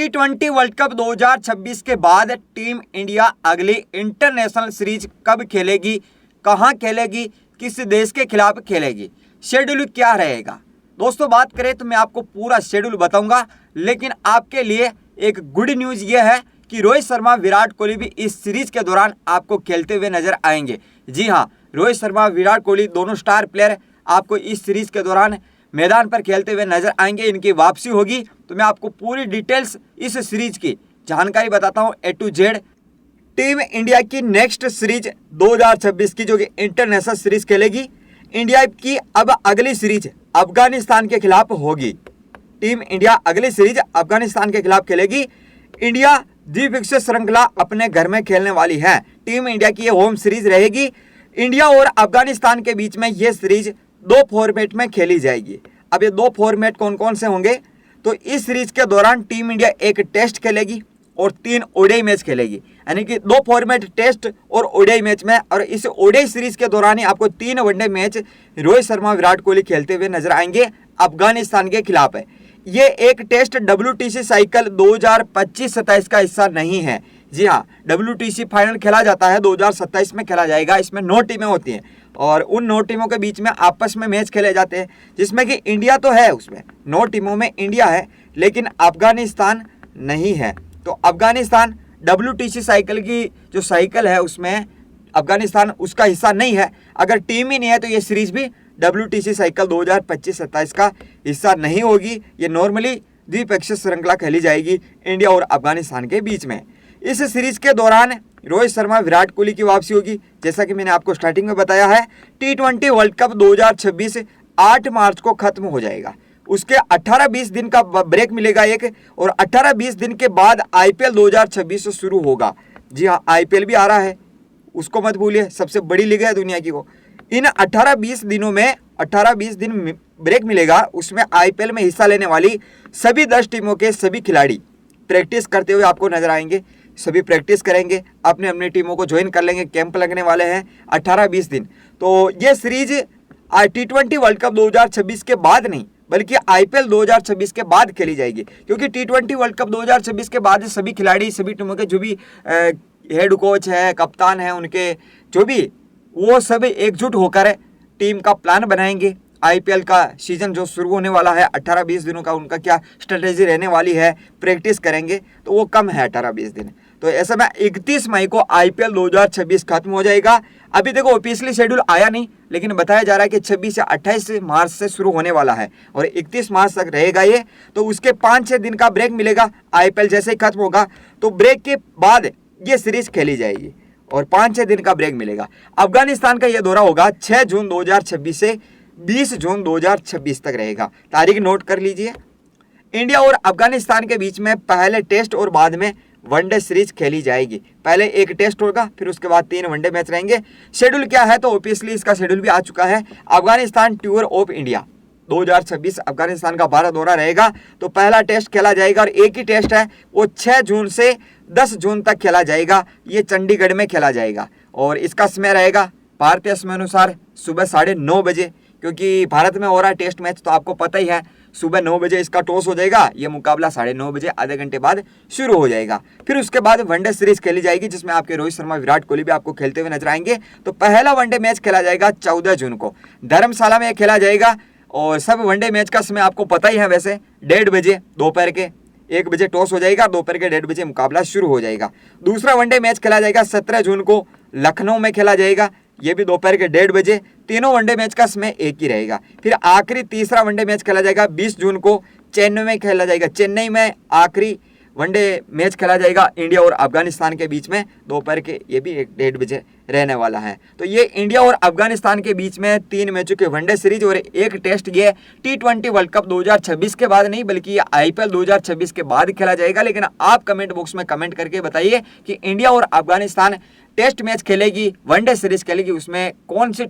T20 world cup 2026 के बाद team India अगली इंटरनेशनल सीरीज कब खेलेगी, कहां खेलेगी, किस देश के खिलाफ खेलेगी, शेड्यूल क्या रहेगा। दोस्तों बात करें तो मैं आपको पूरा शेड्यूल बताऊंगा, लेकिन आपके लिए एक गुड न्यूज़ ये है कि रोहित शर्मा, विराट कोहली भी इस सीरीज के दौरान आपको खेलते हुए नजर आएंगे। जी हाँ, रोहित शर्मा, विराट कोहली दोनों स्टार प्लेयर आपको इस सीरीज के दौरान मैदान पर खेलते हुए नजर आएंगे। इनकी वापसी होगी, तो मैं आपको पूरी डिटेल्स इस सीरीज की जानकारी बताता हूं A to Z। Team India की नेक्स्ट सीरीज 2026 की जो कि इंटरनेशनल सीरीज खेलेगी, इंडिया की अब अगली सीरीज अफगानिस्तान के खिलाफ होगी। टीम इंडिया अगली सीरीज अफगानिस्तान के खिलाफ खेलेगी। इंडिया द्विपक्षीय श्रृंखला अपने घर में खेलने वाली है। टीम इंडिया की ये होम सीरीज रहेगी। इंडिया और अफगानिस्तान के बीच में ये सीरीज दो फॉर्मेट में खेली जाएगी। अब ये दो फॉर्मेट कौन कौन से होंगे, तो इस सीरीज के दौरान टीम इंडिया एक टेस्ट खेलेगी और 3 ओडीआई मैच खेलेगी, यानी कि दो फॉर्मेट टेस्ट और ओडीआई मैच में। और इस ओडीआई सीरीज के दौरान ही आपको 3 वनडे मैच रोहित शर्मा, विराट कोहली खेलते हुए नजर आएंगे अफगानिस्तान के खिलाफ है। ये एक टेस्ट WTC साइकिल 2025-27 का हिस्सा नहीं है। जी हाँ, WTC फाइनल खेला जाता है 2027 में खेला जाएगा। इसमें 9 टीमें होती हैं और उन 9 टीमों के बीच में आपस में मैच खेले जाते हैं, जिसमें कि इंडिया तो है, उसमें 9 टीमों में इंडिया है, लेकिन अफगानिस्तान नहीं है। तो अफगानिस्तान WTC साइकिल की जो साइकिल है उसमें अफगानिस्तान उसका हिस्सा नहीं है। अगर टीम ही नहीं है तो ये सीरीज भी WTC साइकिल 2025-27 का हिस्सा नहीं होगी। ये नॉर्मली द्विपक्षीय श्रृंखला खेली जाएगी इंडिया और अफगानिस्तान के बीच में। इस सीरीज के दौरान रोहित शर्मा, विराट कोहली की वापसी होगी। जैसा कि मैंने आपको स्टार्टिंग में बताया है, T20 वर्ल्ड कप 2026 8 मार्च को खत्म हो जाएगा। उसके 18-20 दिन का ब्रेक मिलेगा एक, और 18-20 दिन के बाद IPL 2026 शुरू होगा। जी हाँ, IPL भी आ रहा है, उसको मत भूलिए, सबसे बड़ी लीग है दुनिया की वो। इन 18-20 दिनों में 18-20 दिन ब्रेक मिलेगा, उसमें IPL में हिस्सा लेने वाली सभी 10 टीमों के सभी खिलाड़ी प्रैक्टिस करते हुए आपको नजर आएंगे। सभी प्रैक्टिस करेंगे, अपने अपनी टीमों को ज्वाइन कर लेंगे। कैंप लगने वाले हैं 18-20 दिन। तो ये सीरीज T20 वर्ल्ड कप 2026 के बाद नहीं, बल्कि IPL 2026 के बाद खेली जाएगी, क्योंकि T20 वर्ल्ड कप 2026 के बाद सभी खिलाड़ी, सभी टीमों के जो भी हेड कोच है, कप्तान है, उनके जो भी, वो सब एकजुट होकर टीम का प्लान बनाएंगे। IPL का सीजन जो शुरू होने वाला है 18-20 दिनों का, उनका क्या स्ट्रेटेजी रहने वाली है, प्रैक्टिस करेंगे, तो वो कम है 18-20 दिन। तो ऐसे में 31 मई को IPL 2026 खत्म हो जाएगा। अभी देखो ऑफिशियली शेड्यूल आया नहीं, लेकिन बताया जा रहा है कि 26 से 28 मार्च से शुरू होने वाला है और 31 मार्च तक रहेगा ये। तो उसके 5-6 दिन का ब्रेक मिलेगा। IPL जैसे ही खत्म होगा तो ब्रेक के बाद ये सीरीज खेली जाएगी और 5-6 दिन का ब्रेक मिलेगा। अफगानिस्तान का यह दौरा होगा 6 जून 2026 से 20 जून 2026 तक रहेगा। तारीख नोट कर लीजिए। इंडिया और अफगानिस्तान के बीच में पहले टेस्ट और बाद में वनडे सीरीज खेली जाएगी। पहले एक टेस्ट होगा, फिर उसके बाद 3 वनडे मैच रहेंगे। शेड्यूल क्या है, तो ऑब्वियसली इसका शेड्यूल भी आ चुका है। Afghanistan tour of India 2026 Afghanistan का 12 दौरा रहेगा। तो पहला टेस्ट खेला जाएगा और एक ही टेस्ट है, वो 6 जून से 10 जून तक खेला जाएगा। ये चंडीगढ़ में खेला जाएगा और इसका समय रहेगा भारतीय समय अनुसार सुबह 9:30 बजे, क्योंकि भारत में हो रहा है टेस्ट मैच, तो आपको पता ही है सुबह 9 बजे इसका टॉस हो जाएगा। ये मुकाबला 9:30 बजे आधे घंटे बाद शुरू हो जाएगा। फिर उसके बाद वनडे सीरीज खेली जाएगी, जिसमें आपके रोहित शर्मा, विराट कोहली भी आपको खेलते हुए नजर आएंगे। तो पहला वनडे मैच खेला जाएगा 14 जून को, धर्मशाला में खेला जाएगा। और सब वनडे मैच का समय आपको पता ही है, वैसे 1:30 बजे दोपहर के 1 बजे टॉस हो जाएगा, दोपहर के 1:30 बजे मुकाबला शुरू हो जाएगा। दूसरा वनडे मैच खेला जाएगा 17 जून को, लखनऊ में खेला जाएगा, ये भी दोपहर के 1:30 बजे। तीनों वनडे मैच का समय एक ही रहेगा। फिर आखिरी तीसरा वनडे मैच खेला जाएगा 20 जून को, चेन्नई में खेला जाएगा। चेन्नई में आखिरी वनडे मैच खेला जाएगा इंडिया और अफगानिस्तान के बीच में, दोपहर के, ये भी 1:30 बजे रहने वाला है। तो ये इंडिया और अफगानिस्तान के बीच में 3 मैचों के वनडे सीरीज और एक टेस्ट, ये T20 वर्ल्ड कप 2026 के बाद नहीं, बल्कि ये IPL 2026 के बाद खेला जाएगा। लेकिन आप कमेंट बॉक्स में कमेंट करके बताइए कि इंडिया और अफगानिस्तान टेस्ट मैच खेलेगी, वनडे सीरीज खेलेगी, उसमें कौन सी